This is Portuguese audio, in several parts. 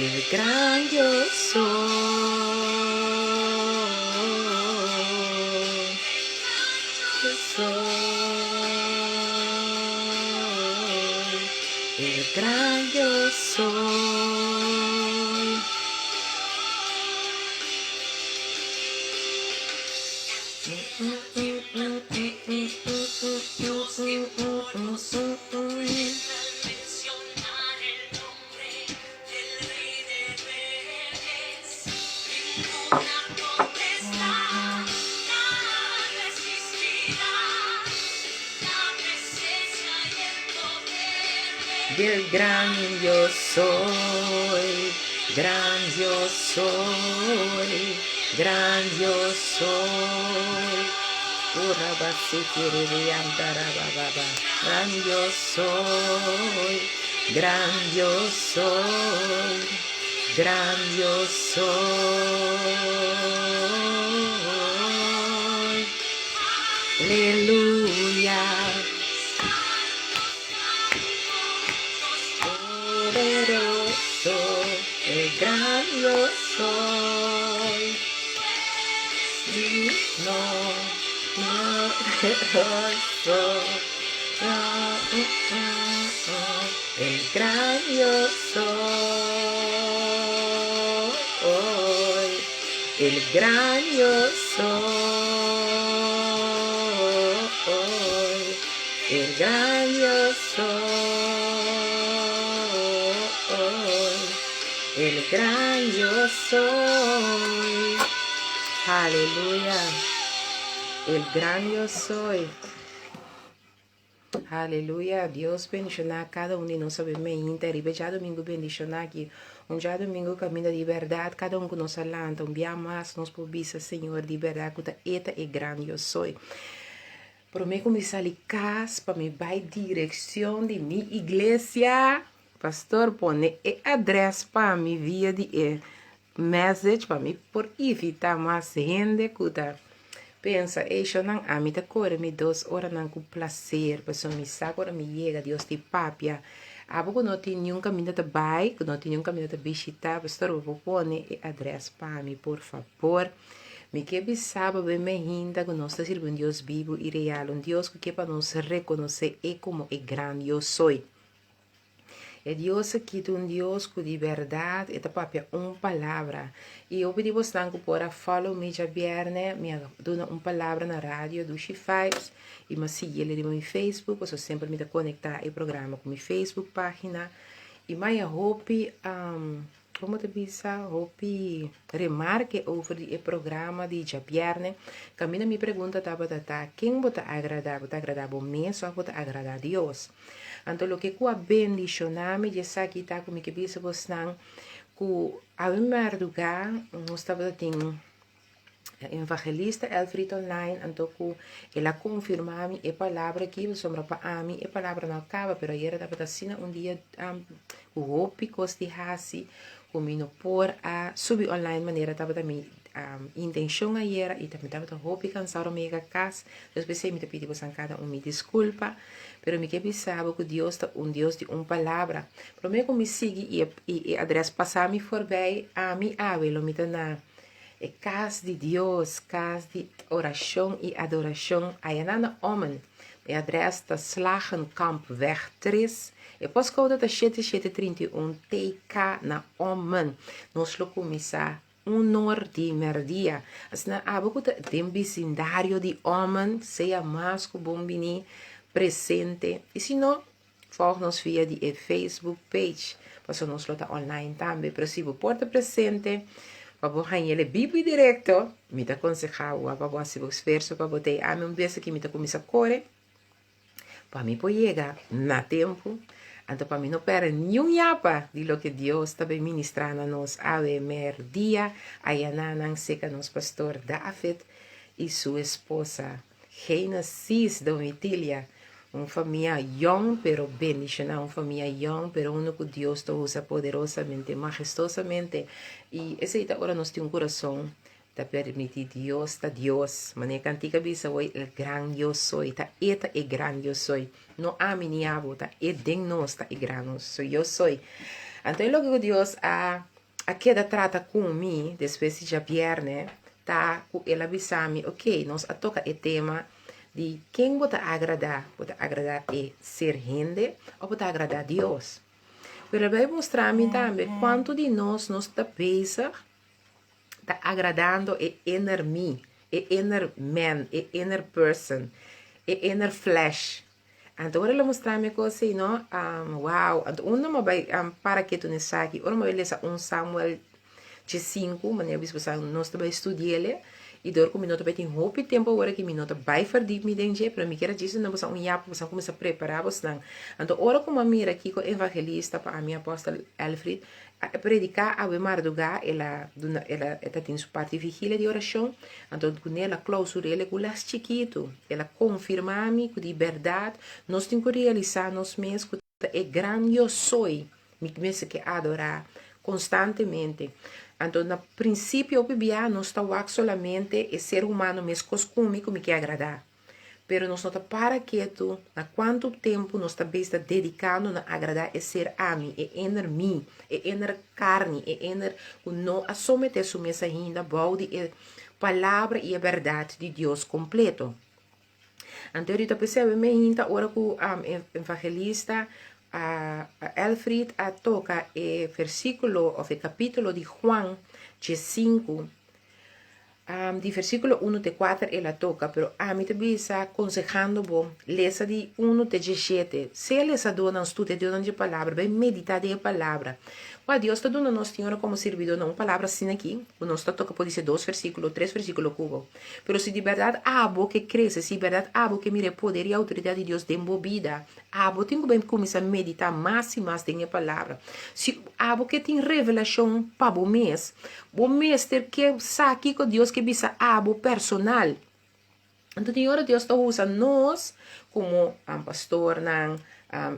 el gran yo soy. Yo soy el gran yo soy. Del gran yo soy, gran yo soy, gran yo soy. Gran yo soy, gran yo soy, gran yo soy. Aleluya. Poderoso, el gran yo soy. Digno, poderoso, el gran yo soy. El gran yo soy. El gran yo soy. El gran yo soy. Aleluya. El gran yo soy. Aleluia. Deus bendicionar cada um de nós, sabe, ribe já domingo bendicionar aqui. Já domingo caminho de verdade, cada um com nossa lanta, bia mais nos pobisa, Senhor, de verdade, que eta é grande eu sou. Para mim começar ali casa, para me vai direção de minha igreja. Pastor, põe adresse para mim via de message para mim por evitar mais gente que pensa, eu não amo te cor, me 2 horas não com prazer, pessoa me saca, ora me chega, Deus te papia. Abo que não tem nenhum caminho de bike, que não tem nenhum caminho de visitar, pastor, eu vou pôr adresse para mim, por favor. Me que sabe bem me ainda que nós servimos um Deus vivo e real, um Deus que para nos reconhecer é como é grande eu sou. É Deus aqui, um Deus que de verdade, é papia uma palavra. E eu pedi você para follow me já viernes, me dona uma palavra na rádio do She5, e me siga ele no meu Facebook, você sempre me conectar o programa com minha Facebook página. E mais hope, como te disse, hope remarque over o programa de já viernes. Camina me pergunta, quem você agradar? Você agradar a mim, só você agradar a Deus. Então, o que eu bendicioname, já sabe que está comigo, que bisa você não, que a primeiro lugar, nós estava tendo evangelista Elfrito online, então que ela confirmava a palavra que eu sombra para mim, a palavra não acaba, pero aí era estava assim dia, o hope costi hasi, comigo por a subir online maneira estava também intenção aí era e também estava hope cansar o mega casa, eu pensei me te pedi você cada me desculpa. Pero me que pensava que Deus é Deus de uma palavra. Para mim, como me sigue e adresse passar me for bem, a mim lo me na casa de Deus, casa de oração e adoração. Aí na homem, e adresse da Slagenkamp weg 3. E postcode da 7731 TK na homem. Nós lo começar honor de merdia. As na abo que tem vecindário de homem, seja mais que bom bini presente. E se não, volg-nos via de Facebook page. Para nos lotar online também. Pero se você porta presente, para você ganhar Bíblia direto, me te aconselho, para você esforço, para você a mim vez que me te começa a correr, para mim pode chegar na tempo. Então, para mim não perder nenhum yapa de lo que Deus está ministrando a nós a ver dia. Aí não seca nos pastor David e sua esposa Genesis Domitília. Uma família young, pero bendicionada, uma família young, pero uno que Deus te usa poderosamente, majestosamente. E essa agora nós temos um coração para permitir Deus, tá Deus. Maneira cantica bisa hoy, el gran yo soy, tá eta e gran yo soy. No a mi ni abo, tá e den nos, tá e gran yo soy. Então, lo que Deus a queda trata com mim, depois de viernes, tá, ela avisar-me, ok, nós a toca o tema de quem bota agradar é ser gente ou bota agradar Deus. Pero vai mostrar-me também quanto de nós está pensa, está agradando e inner me, e inner man, e inner person, e inner flesh. Então, ela mostrar-me coisa assim, não? Wow. Então, uma vai, para que tu não sabe, uma vai ler Samuel de 5, mas nós também estudar ele, e dor com minuto vai ter roupa tempo agora que minuto vai fazer me denge, para mim que era disso, não você yapo, você começa a preparar você não. Então, ora como a mira aqui com evangelista para a minha apóstolo Alfred, a predicar a Marduga, ela tem sua parte vigília de oração, então com ela clausura ele com las chiquito, ela confirma-me que de verdade nós temos que realizar nós mesmos que é grande eu sou, me começa que adorar constantemente. Então, no princípio, eu bebia, não está solamente o ser humano, mas costume que me quer agradar. Pero nós não está para quieto, na quanto tempo nós está dedicando a agradar e ser a mim, e ener mim, e ener carne, e ener não a someter sua mesa ainda, balde e palavra e a verdade de Deus completo. Então, eu percebo me ainda, ora que o evangelista, a Alfred toca o versículo, ou o capítulo de Juan, de 5, de versículo 1 de 4 ela toca, pero a mim também está aconsejando bom, lesa de 1 de 17, se ela está dando estudo de uma palavra, vai meditar de palavra. O Deus está dando nós senhora como servidor, não palavra assim aqui, o nosso toca pode ser 2 versículos, 3 versículos cubo. Pero se de verdade abo que cresce, se de verdade abo que mire poder e autoridade de Deus desenvolvida, abo tem que começar a meditar mais e mais de palavra. Se abo que tem revelação para o mês ter que saber que Deus que bisa abo personal. Então, agora Deus está usando nós como pastor,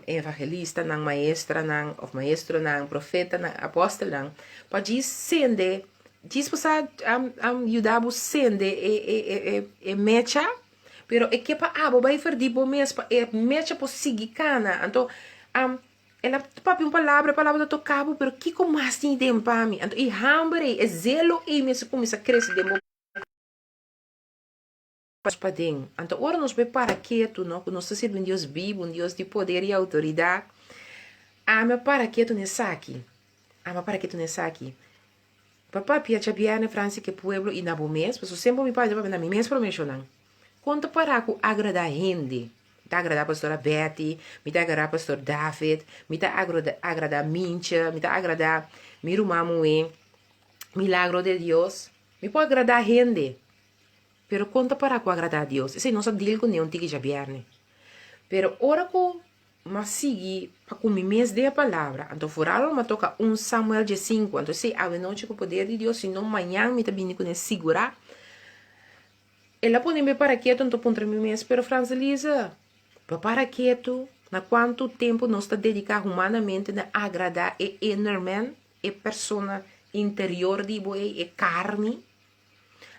evangelista, maestra, of maestro, profeta, apóstolo, para dizer, diz para ajudar a sende e mecha, pero é que para abo vai fazer bom mês, é mecha para seguir cana. Então, ela papi palavra do tocava, pero que como mais tem tempo para mim. Então, e hambre, e zelo, e mesmo começa a crescer de padrinho. Então, ora nos prepara quieto, não? Que nós servimos um Deus vivo, um Deus de poder e autoridade. Me para quieto nessa aqui. Me para quieto nessa aqui. Papá pia chabiane França que pueblo e na bom mês, mas sempre me pode na minha mês promocional. Quanto para que agradar gente. Me agradar a pastora Betty, me agradar a pastor David, me agradar a Mincha, me agradar a meu irmão, milagro de Deus. Me pode agradar a gente. Pero conta para que agradar a Deus. Esse não sabe com nenhum tique já vierne. Pero ora que mas sigue para comer mês de a palavra. Então, fora me toca Samuel de 5. Então, se a noite com o poder de Deus, se não amanhã me também com segurar. Ela pode me para quieto, então, contra mim mês. Pero, Francelisa, para quieto, na quanto tempo nós está dedicado humanamente a agradar e inner man, e persona interior de boi, e carne.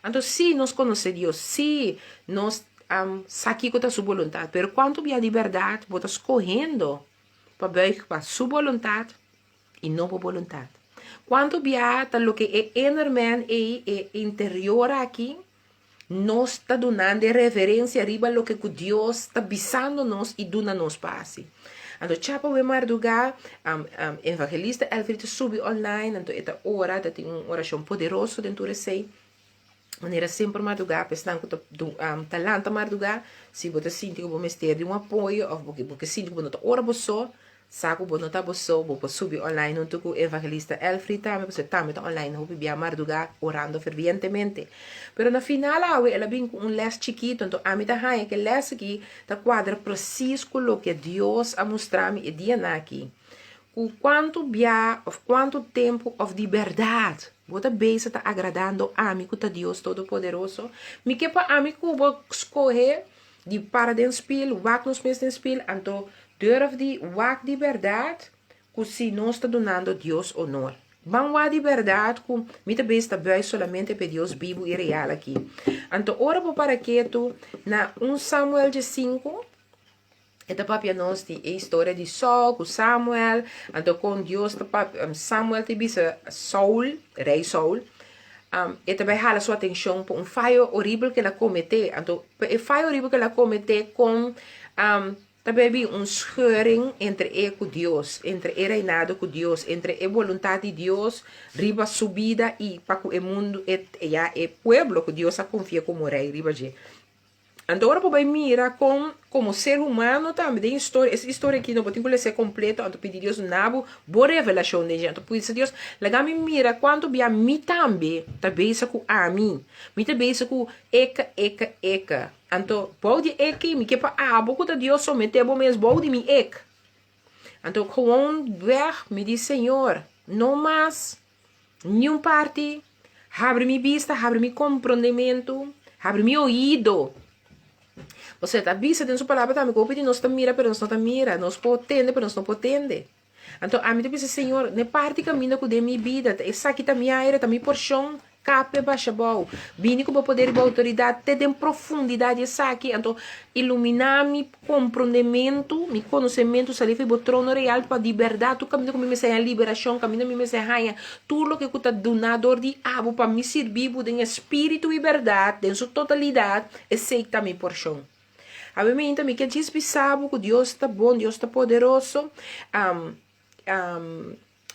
Então, se nós conhecemos Deus, se nós sabe que é sua vontade, mas quanto via de verdade, você está escorrendo para sua vontade e não para a vontade. Quanto via o que é inner man e interior aqui, nós está dando referência arriba a que Deus está avisando nós e dando nos passe. Então, chapa o Marduga, evangelista Alfred sube online, então, esta hora, tem uma oração poderosa dentro de si. Maneira sempre madrugar, pensando que talento madrugar, se você sente que você ter de apoio, ou porque sente que você está ora você, sabe que você está você subir online, não com o evangelista Alfred também, você também está online, você vai madrugar, orando fervientemente. Pero na final, ela vem com les chiquito, então a mim tá aí, que les aqui, tá quadra preciso com o que Deus a mostrar-me e dia aqui. Com quanto tempo de verdade você beisa está agradando a mim, que Deus Todo-Poderoso. Me que para mim que vou escolher de para den spil, wak nos mes den spil, então durf de wak de verdade, que se nós está donando Deus honor. Vamos de verdade, que me também está bem solamente para Deus vivo e real aqui. Então, ora para que tu na 1 Samuel de 5, Esta papia nós tem a história de Saul com Samuel, então com Deus Samuel te bisa Saul, rei Saul, e também hala sua atenção para falho horrível que ela cometeu, então o falho horrível que ela cometeu com também havia scheuring entre ele com Deus, entre o reinado com Deus, entre a vontade de Deus, riba subida e para o mundo e o pueblo que Deus confia como rei, riba de. Então, agora podemos mirar como ser humano também. Tem história, essa história aqui não pode ser completa. Então, pedir Deus nabo, boa revelação de gente. Então, por isso, Deus, legal me mira quanto bem a mim também, também isso com a mim. Me também isso com eka. Então, pode eka, me que para pouco de Deus somente é bom mesmo, pode me eka. Então, gewoon ver, me diz Senhor, não mais, nenhum parte, abre minha vista, abre meu compreendimento, abre meu ouído. Você está vista dentro da sua palavra também, como nós não mira, pero nós não mira, nós potende, pero nós não potende. Então, a mim diz, Senhor, ne parte caminho com de minha vida, essa aqui tá minha área, tá minha porção, cape baixa bom, vini com o poder e a autoridade, te tem profundidade essa aqui, então, iluminar meu compreendimento, meu conhecimento, salir para o trono real, para a liberdade, tu caminho comigo, me a liberação, caminho comigo, me raia, tudo o que está donador de abo, para me servir, em espírito e verdade, em sua totalidade, aceita minha porção. Obviamente, também que diz sabe que Deus está bom, Deus está poderoso.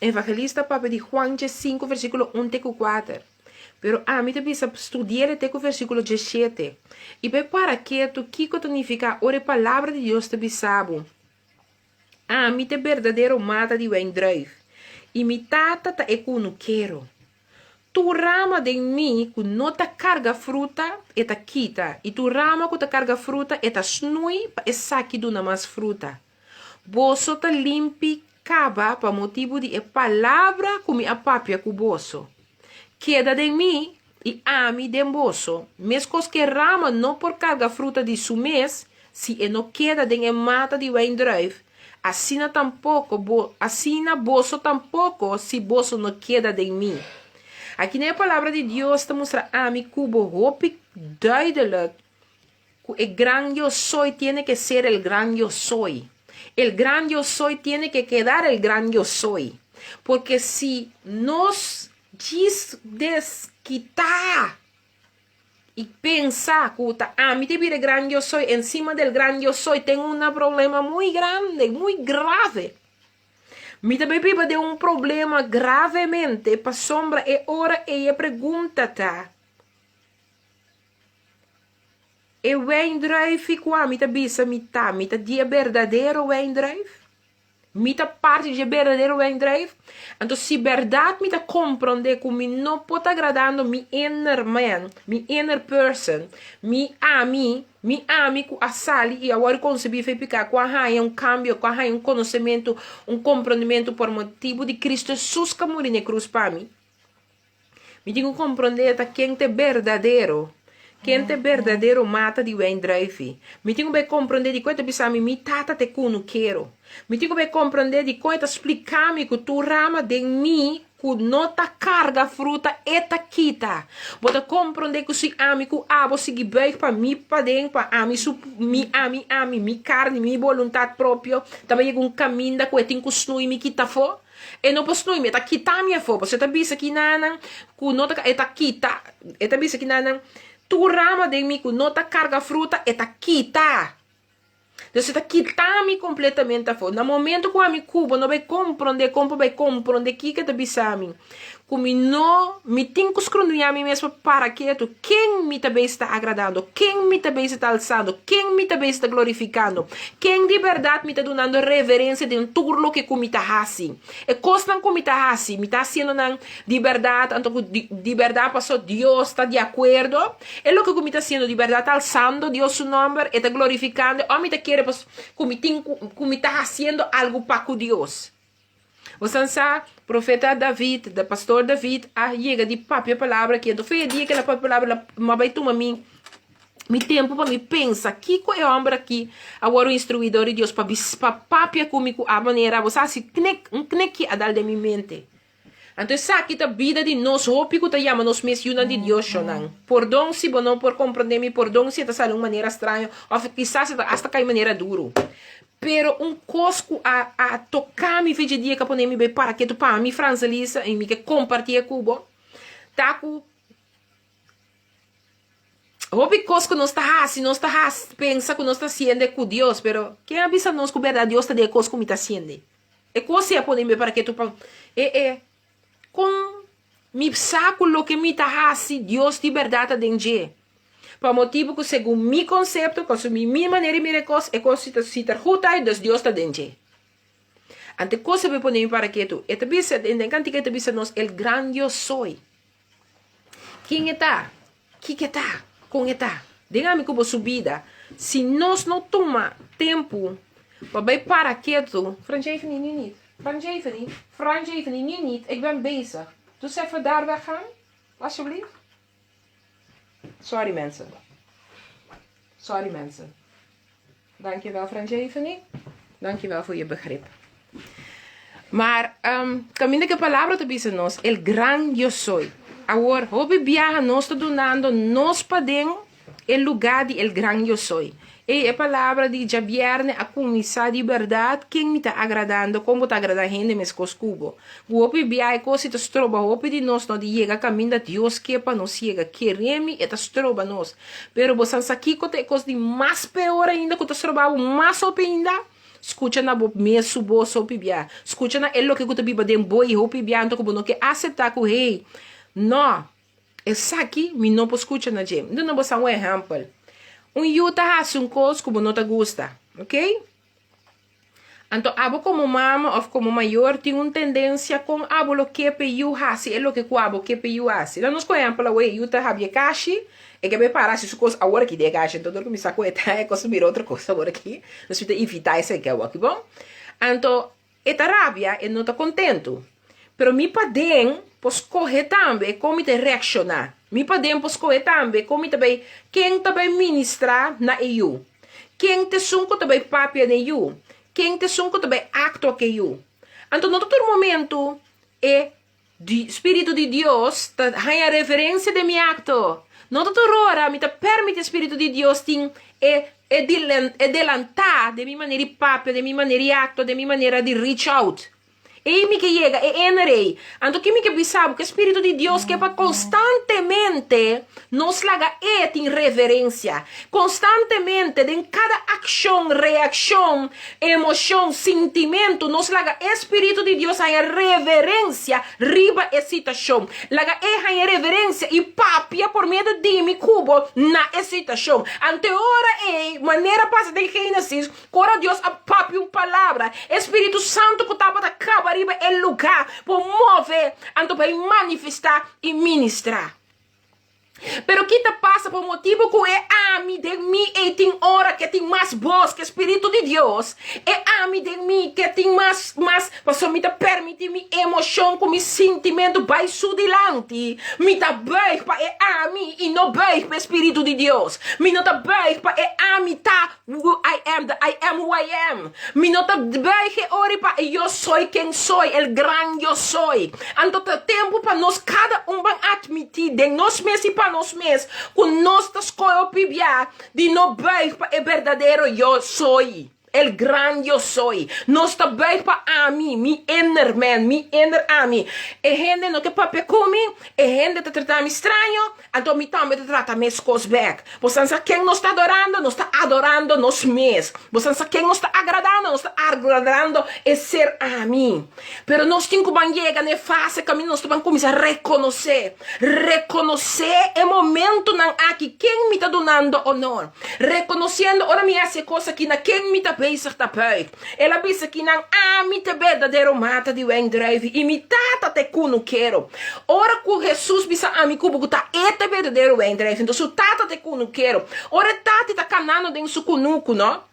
Evangelista Papa de Juan 5, versículo 1 até 4. Pero a mim também estudar até o versículo 17. E bem para que tu que significa a palavra de Deus te sabe. A mim te verdadeiro mata de bem drive. E mi tata é que não quero. Tu rama de mim que não te carga fruta, e te quita. E tu rama que te carga fruta, e te snui, e saque de uma mais fruta. Boso te limpi, caba, para motivo de a palavra que me apapia com boso. Queda de mim, e ami de boso. Mescos que rama não por carga fruta de su mês, se e não queda de mata de wine drive. Assina tampouco, assina boso tampouco, se boso não queda de mim. Aqui na palavra de Deus está mostrando a mim cubo hope duidelijk. O gran yo soy tiene que ser el gran yo soy. El gran yo soy tiene que quedar el gran yo soy. Porque si nos desquitar y pensar que a mí te viene el gran yo soy, encima del gran yo soy, tengo un problema muy grande, muy grave. Me também vive de problema gravemente para sombra e ora e pergunta-te. E o drive qua, me bisa me tá dia verdadeiro drive? Me tá parte de verdadeiro drive? Então, se verdade me tá compreender que me não pode agradando me inner man, me inner person, me ami que a sali e agora concebi ficar com a cambio, com a conhecimento, compreendimento por motivo de Cristo Jesus que morreu na cruz para mim. Me tenho que compreender quem é verdadeiro. Quem é verdadeiro mata de bem drive. Me tenho que compreender de coisa bisa me tata te cuno quero. Me tenho que compreender de coisa explicar-me que tu rama de mim que não ta carga fruta eta quita. Bota compreender que se ami que abo seguir bem para mim para dentro para ami mi carne, mi vontade própria. Também é caminho da coisa tem que snui me quita fo. E não posso me ta quita minha fo. Você tá bisa que nana que não ta eta quita. Eta bisa que nana tu rama de mim que não ta carga fruta eta quita. Então você está quitando completamente a foto. No momento que eu me cubo, não vai compreender que está bisami. Como não me tenho que esconder a mim mesmo para que quem me também está agradando, quem me também está alçando, quem me também está glorificando, quem de verdade me está dando reverência de tudo que me está assim. E coisa que me está assim, me está sendo de verdade, então de verdade passou Deus está de acordo. É o que me está sendo de verdade alçando Deus seu nome e está glorificando. Ou me está querendo como está fazendo algo para com Deus. Você sabe, profeta David, da pastor David, chega de papi a palavra que então foi o dia que a palavra mas vai tomar mim tempo para me pensar que é o homem aqui agora o instruidor de Deus para papi comigo a maneira você se knek a dar de minha mente. Então sabe que a vida de nós hope que te chama nos misiona de Deus não por dom se não por compreender me por dom se está saindo de maneira estranha ou quizás hasta cai maneira duro. Pero cosco a tocar mi fece dia que pone mi be para que tu pa mi francelisa e mi que compartir cubo. Taku Hopi cosco não está assim, não está pensa que não está sendo com Deus, pero quem avisa nós que verdade Deus está de cosco me está sendo. E cosa é poder me para que tu pa com mi saco lo que me está assim, Deus de verdade dentro. Por motivo que segundo mi conceito, com mi maneira de mirar coisas, é coisa se está justa, dus Deus está dentro. Ante cosa me poder para que tu, e tabisa, en cantica e tabisa nós, el gran eu sou. Quem está? Que está? Com está? Diga-me como subida. Se nós não toma tempo para que tu, Franje niet. Franje niet. Ik ben bezig. Dus even daar weggaan, alsjeblieft. Sorry mensen. Dankjewel Franje. Dankjewel voor je begrip. Maar, camino que palavra te dice nos, el gran yo soy. Agora, hoje viaja nos está donando, nos podem el lugar de el gran yo soy. E a palavra de já vierne a conhecer de verdade quem me está agradando, como está agradando a gente mes coscubo. Hoje viaja coisa te estroba, hoje de nós não de chega caminho de Deus que para nós chega, queremos e te estroba nós. Pero você aqui que tem coisa de mais pior ainda, que te estroba mais op ainda. Escucha na me subo so pibia. Escucha na elo que tu biba dem boi ho pibia anto ko que aceitar com rei. No. Essa aqui me não escucha na gem. Não vou um exemplo. Yuta has coisa como não te gusta, ok? Então, abo como mama ou como maior tem uma tendência com abo lo que pe you hasi, é lo que abo que pe you hasi. Lá nos exemplo, o Yuta habia cashi, e que me parasse su coisa agora que de cashi, então que me sacou é consumir outra coisa agora aqui. Nós temos evitar esse que é aqui, bom? Então, esta rabia, eu não tô contento. Pero mi padem pos correr também como te reaccionar. Mi padem pos correr também como também quem também ministrar na EU. Quem te sunco também papia na EU. Quem te sunco também acto que EU. Então, no todo momento é de Espírito de Deus tá a referência de mi acto. No todo hora me permite Espírito de Deus tem adelantar de mi maneira de papia, de mi maneira de acto, de mi maneira de reach out. E me que chega, enerei. Então, que me que sabe que o Espírito de Deus que para constantemente nos laga em reverência. Constantemente, em cada ação, reação, emoção, sentimento, nos laga Espírito de Deus em reverência, riba e citação. Laga em reverência e papia por meio de mi cubo na excitação. Ante ora maneira passa de Gênesis, cora Deus a papia palavra. Espírito Santo que estava da caba arriba el lugar para mover, então para manifestar e ministrar. Pero que te passa por motivo que é a mim de mim e tem hora que tem mais voz que o Espírito de Deus. É a mim de mim que tem mais para me permitir minha emoção com meu sentimento vai sudelante. Me dá bem para é a mim e não bem para o Espírito de Deus. Me não dá bem para é a mim tá I am who I am. Me não dá bem que ore para eu sou quem sou, el gran eu sou. Então tempo para nós cada vai admitir de nós mesmos para nós mesmos, com nossas escolhas de não ver para o verdadeiro eu sou. El gran yo soy. No está bem para mim, mi inner man, mi inner ami. E gente no que papi come, e gente te trata estranho, então mi também te trata mes cos back. Você sabe quem nos está adorando nos mesmos. Você sabe quem nos está agradando é ser a mim. Pero nós temos que chegar na fase que nós temos que começar a reconhecer. Reconhecer é momento não aqui quem me está dando honor. Reconhecendo, ora me hace coisa que na quem me está bezig tapui. Ela disse que não há te verdadeiro mata de wendrive e me tata te kuno quero. Ora que Jesus bisa a mi kubo tá ete verdadeiro wendrive. Então su tata te kuno quero. Ora tata tá canano den su kunuku, não?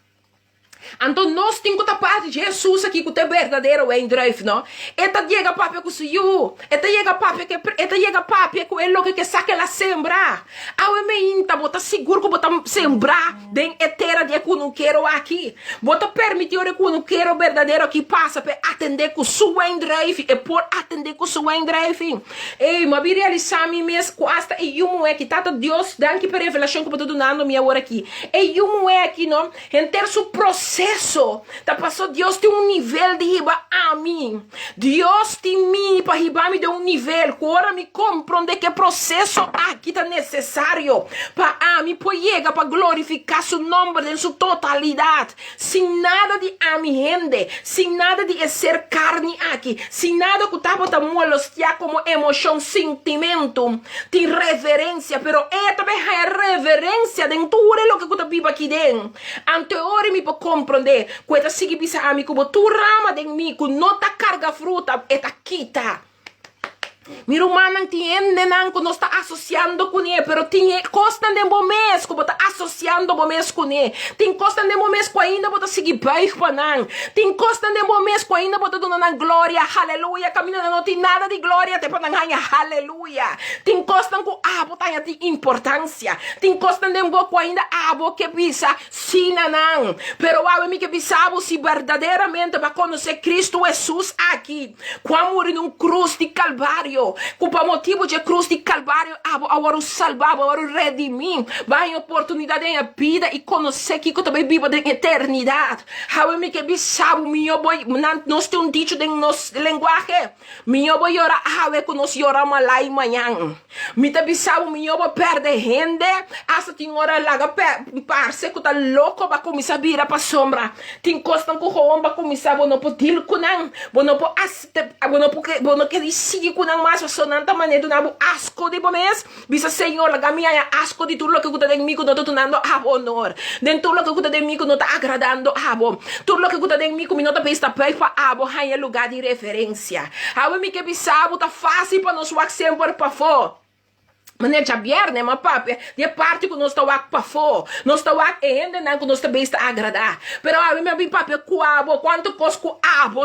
Então nós temos que parte de Jesus aqui que é verdadeiro em drive, não? Eta chega papi com you, eta chega papi com ele que saque la sembrar. Ao me inta bota seguro que bota sembrar den etera de que não quero aqui. Bota permitir que não quero verdadeiro que passa para atender com sua em drive e por atender com sua em drive. Ei, mas vi realizar mi mes quasta e eu é que tata Deus danke per revelação que botou dando minha hora aqui. E eu é que não, em ter su processo processo. Tá passou Deus tem um nível de riba a mim. Deus tem mim para riba me de um nível. Agora me compreende que processo aqui tá necessário para a mim poder para glorificar seu nome em sua totalidade. Sem nada de a mim rende, sem nada de ser carne aqui, sem nada que tá botando como emoção, sentimento, tem reverência, pero também é reverência dentro do que eu vivo aqui dentro. Ante ora me pode compreender, quando sigue bisa a mim como tu rama de mim, que não tá carga fruta, eta quita. Mi rumana entiende que não está associando com ele, pero tem costa de mês que está associando mês com ele. Tem costa de mês que ainda bota seguir bem para não. Tem costa de mês que ainda bota dando glória, aleluia. Caminhando não tem nada de glória, te para ganhar, aleluia. Tem costa que bota de importância. Tem costa de que ainda que pisa, sim não. Pero me que pisava se verdadeiramente para conhecer Cristo Jesus aqui, quando morreu num cruz de Calvário. Com o motivo de cruz de Calvário, agora o salvar, agora o redimir, vai a oportunidade em vida e conhecer que eu também vivo de eternidade. Sabe que bisabo, meu boy, nós temos um dicho em nosso linguagem, meu boy ora, que nós oramos lá e manhã. Me te bisabo, meu boy perde rende, essa tem hora lá, parece que tá louco para começar a virar para sombra. Tem costa que o homem vai começar, não pode ir com não, não pode decidir com não. Mas sonanta maneira do nabo asco de bomes, bisa Senhor, la minha asco de tudo que cuida de mim, não tá dando a honor. Dentro do que cuida de mim, não tá agradando a bom. Tudo que cuida de mim, não tá pesta para a bom, é lugar de referência. A mim que bisabo tá fácil para nós o sempre para fora. Mas é jabier, né, mas papi, de parte que nós estamos aqui para fora, nós estamos aqui ainda não que nós também está a agradar. Pero a mim bem papi, quanto coisa que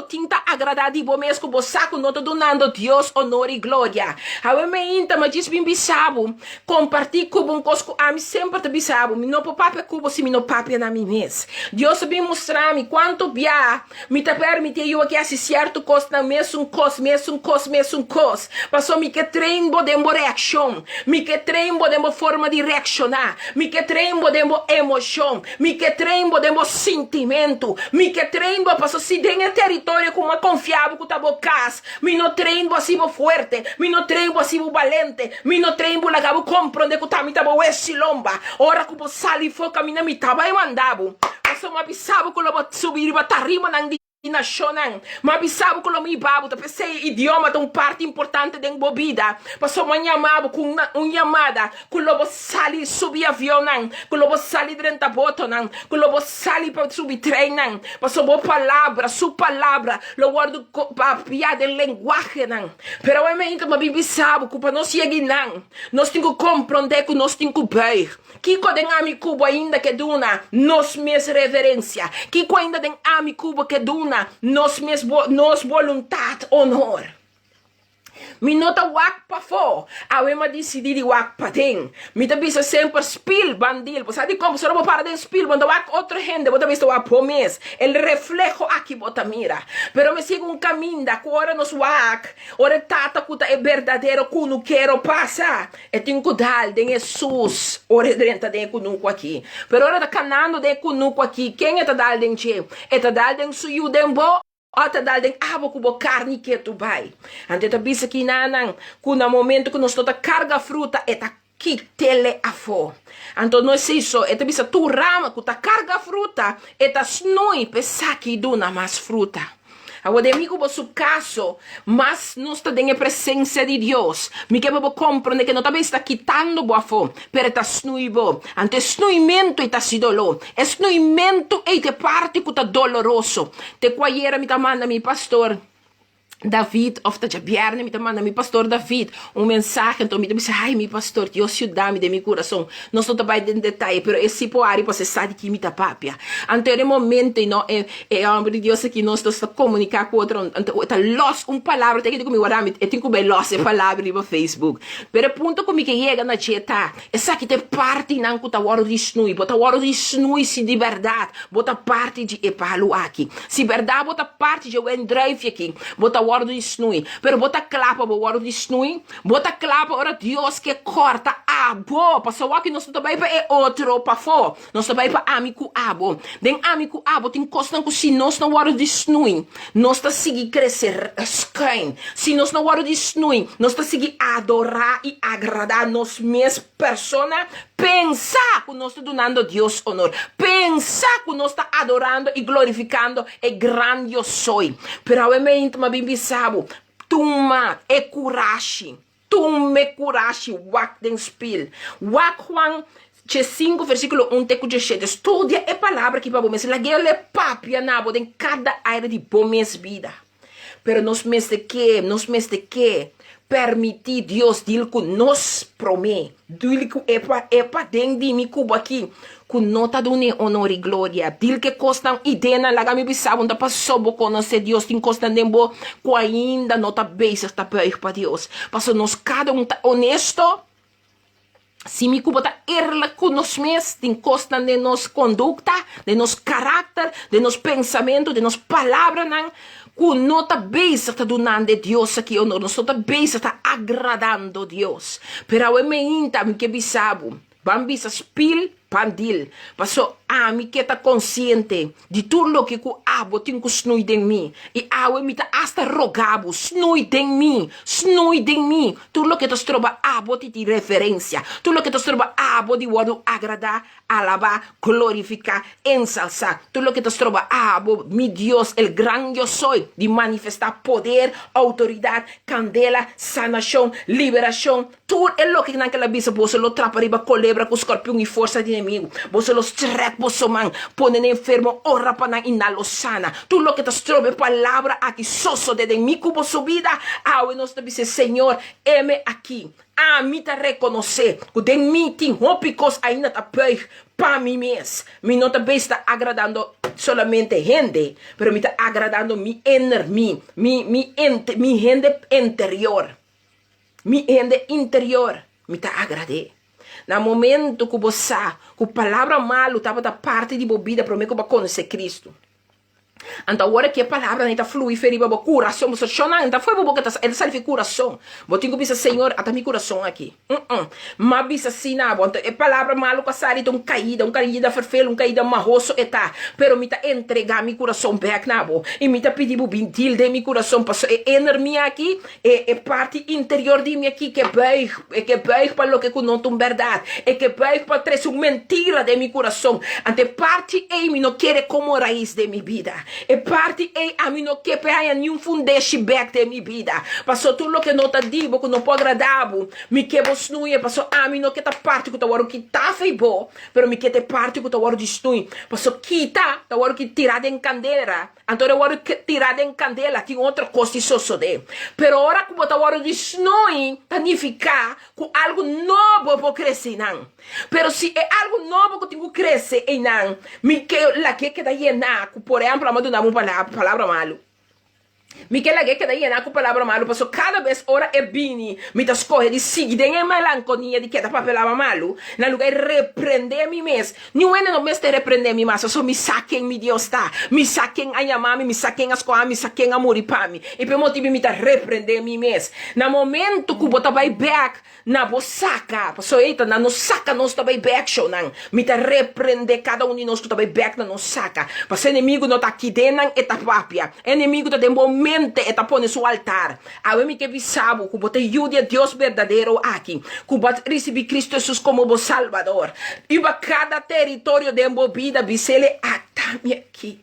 tinta agradar de bom mesmo que você saco não está dando Deus honor e glória. A mim ainda mas diz bem bisabo, compartilhar com um coisa que a mim sempre te bisabo, me não papi cubo se me não papi na mim mesmo. Deus bem mostrar me quanto bia, me te permite eu aqui assistir certo coisa na mesmo coisa. Passou me que treino de reação. Mi que treino podemos forma de reaccionar, mi que treino podemos emoção, mi que treino podemos sentimento, mi que treino para se tem território com uma confiável com tabo cas, mi no treino assim forte, mi no treino assim valente, mi no treino la cabo compreender que tá mi tabo esse lomba, ora que sali foca mi na mi taba e mandabo, passo uma bisabo que lo subir para arriba nang nacional, mas bisabo que o meu babo, tá pensei idioma de parte importante da bobida, passou uma chamada com uma chamada, que o sali subir avião, que o sali dentro da bota, que o sali para subir trem, passou boa palavra, sua palavra, o guardo para piada de linguagem, pero é mesmo mas bisabo que para nós chegar, nós temos que compreender que nós temos que ver, que quando tem Cuba ainda que duna, nós mesmos reverência, que quando tem Cuba que duna nos vontade, honor. Mi nota wak pa fo, awe ma decidi di wak pa ting. Mi ta bisa sempre spil bandil, pues adi como solo para de spil, banda wak otra gente, bota visto wak promes, el reflejo aquí bota mira. Pero me sigue un camino da hora nos wak, ora tata kuta é verdadeiro kuno quero passar. E tem kudal de Jesus, ora drenta de kunuko aqui. Pero ora da canando de kunuko aqui, quem é ta dal den che? É ta dal den suyu den bo. Ota dal den abo kubo carne que tu vai. Ante ta bisa que nanang, kuna momento que nós tota carga fruta eta kitele afo. Anto nós isso, eta bisa tu rama que ta carga fruta eta snoi pesaki duna mais fruta. Agora amigo vosso caso, mas não está em presença de Deus. Me que vou compreender que não também está quitando boa fome, pero está snuivo. Ante snuimento está si dolor. Snuimento é te parte que está doloroso. Te quaiera me manda mi pastor David, of dat je bjarne met de man, mijn pastor David, mensaje, então me disse, ai, meu pastor, Deus ajuda-me de meu coração. Não estou também em detalhe, pero esse poari você sabe que me tá papia. Anterior momento, não é homem de Deus que nós estamos a comunicar com outro, tá los palavra, tem que comigo agora, tem que bem los palavra no Facebook. Pero ponto comigo que chega na dieta, essa que te parte não que tá hora de snui, bota hora de snui se de verdade, bota parte de epalo aqui. Se verdade bota parte de o drive aqui, bota hora de snui. Pero bota clapa bo hora de snui. Bota clapa ora Deus que corta abo. Passou aqui nós também para é outro para fora. Nós também para amigo abo. Den amigo abo tem costa que se nós na hora de snui, nós tá seguir crescer skyn. Se nós na hora de snui, nós tá seguir adorar e agradar nós mesmas persona. Pensar que nós está dando a Deus honor. Pensar que nós está adorando e glorificando é grande eu sou. Pero eu me intima bem bisabo. Tuma é coragem. Tume coragem. Wak den spil. Wak Juan 5 versículo 1 te cuide. Estudia a palavra que para você. La guerra é papia nabo em cada área de boas vida. Pero nos mes de que permitir Deus dir que nos promete. Dir que epa dentro de mim cubo aqui. Que nota do honor e glória. Dir que costam ideia lá me bisabo da passou bo conhecer Deus tem costam dembo que ainda nota base está para Deus. Passou nós cada tá honesto. Se me cubo tá erla com nós mesmos, tem costam de nos conduta, de nos caráter, de nos pensamento, de nos palavra não. Que nota base está donando de Deus aqui, ou não, nota base está agradando Deus. Pero eu me inta, me que bisabo, bambisa spil, pandil, passou me que está consciente de tudo o que o abo tem que snui de mim. E eu me tá hasta rogabo, snui de mim, tudo o que te troba abo de referência, tudo o que te troba abo de word agradar, alabar, glorificar, ensalzar, tudo o que te troba abo, mi Deus, el gran yo soy, de manifestar poder, autoridade, candela, sanação, liberação, tudo é o que naquela bisa você lo trapa riba colebra com escorpião e força de inimigo, você lo strek você man, ponen enfermo, ora para inalo sana, tudo o que te trobe palavra aqui, soso de mi cubo subida, nós te dice, Senhor, eme aqui, me te reconhecer, que de mim tem rópicos ainda tá peir para mim mesmo, me não também está agradando solamente gente, pero me está agradando mi inner, mi gente interior, mi gente interior, me está agradando. No momento que você, que a palavra malo estava da parte de bebida, para mim que eu conhecer Cristo. Então, agora que a palavra não está fluir, feriba, o coração, você chora, então foi boa que ele sai de coração. Vou ter que dizer, Senhor, até meu coração aqui. Mas bisa assim, não, então, a palavra malo que sai, então, caída ferfelo, caída marroso, e tá. Pero me tá entregar meu coração back, não, e me tá pedir o bintil de meu coração, passou, energia aqui, é parte interior de mim aqui, que vai para o que eu não tenho verdade, e que vai para trazer uma mentira de meu coração. Ante parte, me não quer como raiz de minha vida. E parte a mim não quer pegar nenhum foundation back de minha vida. Passou tudo o que não tá digo, que não pode agradar, me que você não é, passou mim não quer parte que tá hora que tá feio, pero me quer ter parte que tá hora de estudar. Passou quita, tá hora que tirar em candela. Então é hora que tirar em candela, tem outra coisa sosso de. Pero hora que tá hora de estudar, significa que algo novo pode crescer não. Pero se é algo novo que tem que crescer não, me que lá que daí na, por exemplo, a não uma palavra malo. Miquela que daí na palavra malo, passou cada vez hora é bini, me tá escorre de seguir em melancolia de que da palavra malo, na lugar de repreender mi mes, não é no mês de repreender mi mas, só me saquem mi Deus tá, me saquem a mami, me saquem as coisas, me saquem a muripami, e pelo motivo me tá repreender mi mes, na momento que bota vai back, na bosaca, passou eita, na nos saca nós tá vai back show não, me tá repreender cada um de nós que tá vai back na nos saca, passou inimigo não tá aqui dentro e tá papia, inimigo tá de mente está pondo seu altar. A mim que bisabo que bote ajude a Deus verdadeiro aqui, que bote receber Cristo Jesus como o Salvador. E para cada território de embobida, bisele atame aqui.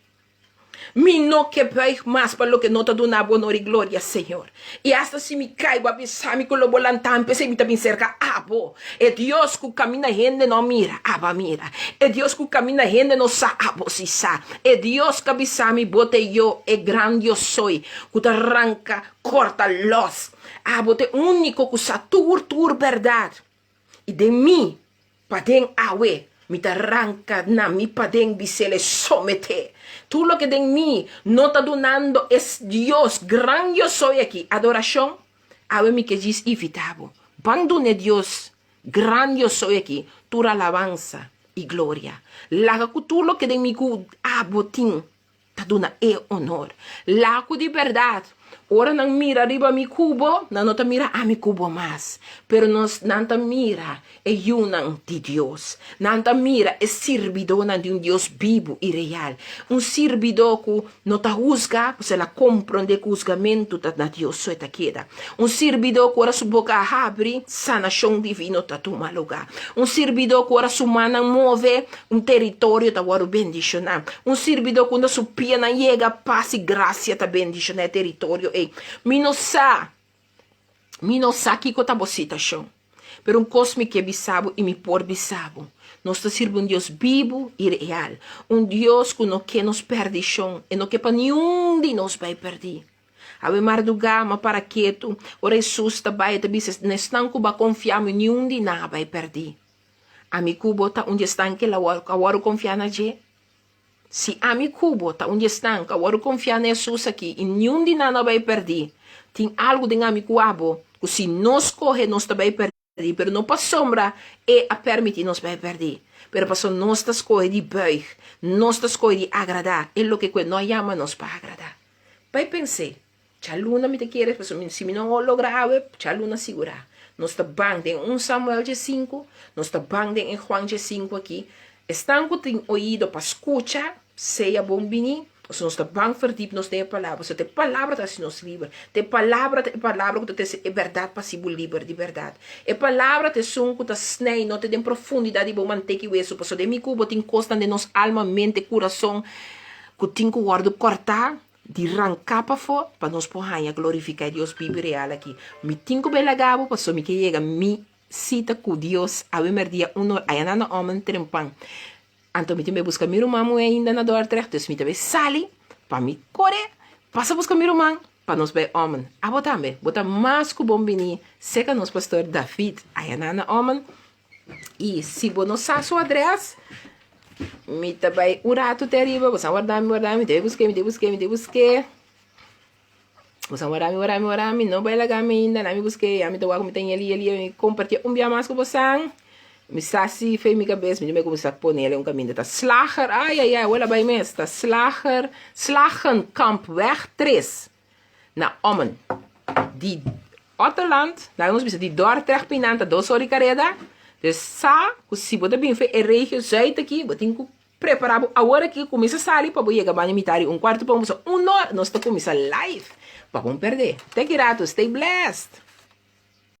Me não que vai mais para o que não está dando honor e glória, Senhor. E hasta se me caigo a bisame que o volantão, pensei me também cerca, abo. É Deus que camina gente não mira, aba mira. É Deus que camina gente não sa, abo si sa. É Deus que bisame bote eu, é grande eu sou, que te arranca, corta los. Abo te único que sa tur verdade. E de mim, padem awe. Me te arranca na mi padem bisele somete. Tudo lo que de mim não está donando é Deus, grande eu sou aqui. Adoração, a mim que diz evitável. Bandone Deus, grande eu sou aqui. Tua alabança e glória. Laga que tudo lo que de mim abotim, está dando é honor. Lago de verdade. Ora não mira arriba mi cubo, não te mira a mi cubo mais. Pero nós não te mira é unam de Deus. Não te mira é servidor de Deus vivo e real. Servidor que não te juzga, você la compreende que o julgamento da Deus só está queda. Servidor que ora sua boca abre, sanação divina está toma lugar. Servidor que ora sua mão move, território está ora bendicionar. Servidor que ora sua pia chega, paz e graça está bendicionar território. Mi não sa que tá bocita chão. Pero cosme que bisabo e mi por bisabo. Nós servimos Deus vivo e real. Deus que não quer nos perder chão. E não quer para nenhum de nós vai perder. Ave mardugama para quieto. Ora Jesus tá vai te bises. Nestan que vai confiar em nenhum de nada vai perder. Amigo bota onde estão que agora confiar na gente. Se amigo bota onde estão que agora confiar na Jesus aqui. E nenhum de nada vai perder. Tem algo de amigo abo, que se nós correr, nós também perder, pero não para sombra e a permitir nós vai perder. Pero para nós tas correr de buig, nós tas correr de agradar, é o que nós chamamos para agradar. Vai pensar, a luna me te quer, se me não lograva, a luna segurar. Nós está bang em 1 Samuel 5, nós está bang em Juan 5 aqui. Estão que tem ouído para escutar, seja bom bini. Se nós estamos bem verdiep, nós temos a palavra. Se tem palavra, está se nos livre. Tem palavra que tem verdade possível livre, de verdade. E palavra tem som que está snei, não tem profundidade, bom manter que isso. Porque de mim, que tem costa de nossa alma, mente, coração, que tem que guardar, cortar, de arrancar para fora, para nós poder glorificar Deus vivo real aqui. Me tenho que belagabo, para me que chega, me cita com Deus, a ver dia, aí não homem trempão. Então, me busca meu irmão ainda na Dordrecht. Então, me também sali para me correr. Passa a buscar meu irmão para nós ver homem. A botar também. Botar mais que bom bini. Seca nos pastor David. Aí na homem. E se você não sabe sua adresse, me também o rato terrível. Você guardar, me deve buscar. Você guardar, não vai largar ainda. Não me busquei. A me deu algo, me tem ali, compartilhar dia mais com você. Me sassi fez minha cabeça, me começar a pôr nele caminho. Tá slager, ai, olha bem mesmo. Tá slagenkampweg 3. Na Ommen. Die Otterland, lá nós die Dordrecht pinanta, 2 horas carreda. Dus sa, se você bem fez, é regio zuid aqui, você tem que preparar a hora que começa a sair para chegar a mitad, 1 quarto para 1 hora, nós estamos começando live. Para não perder. Take it out, stay blessed.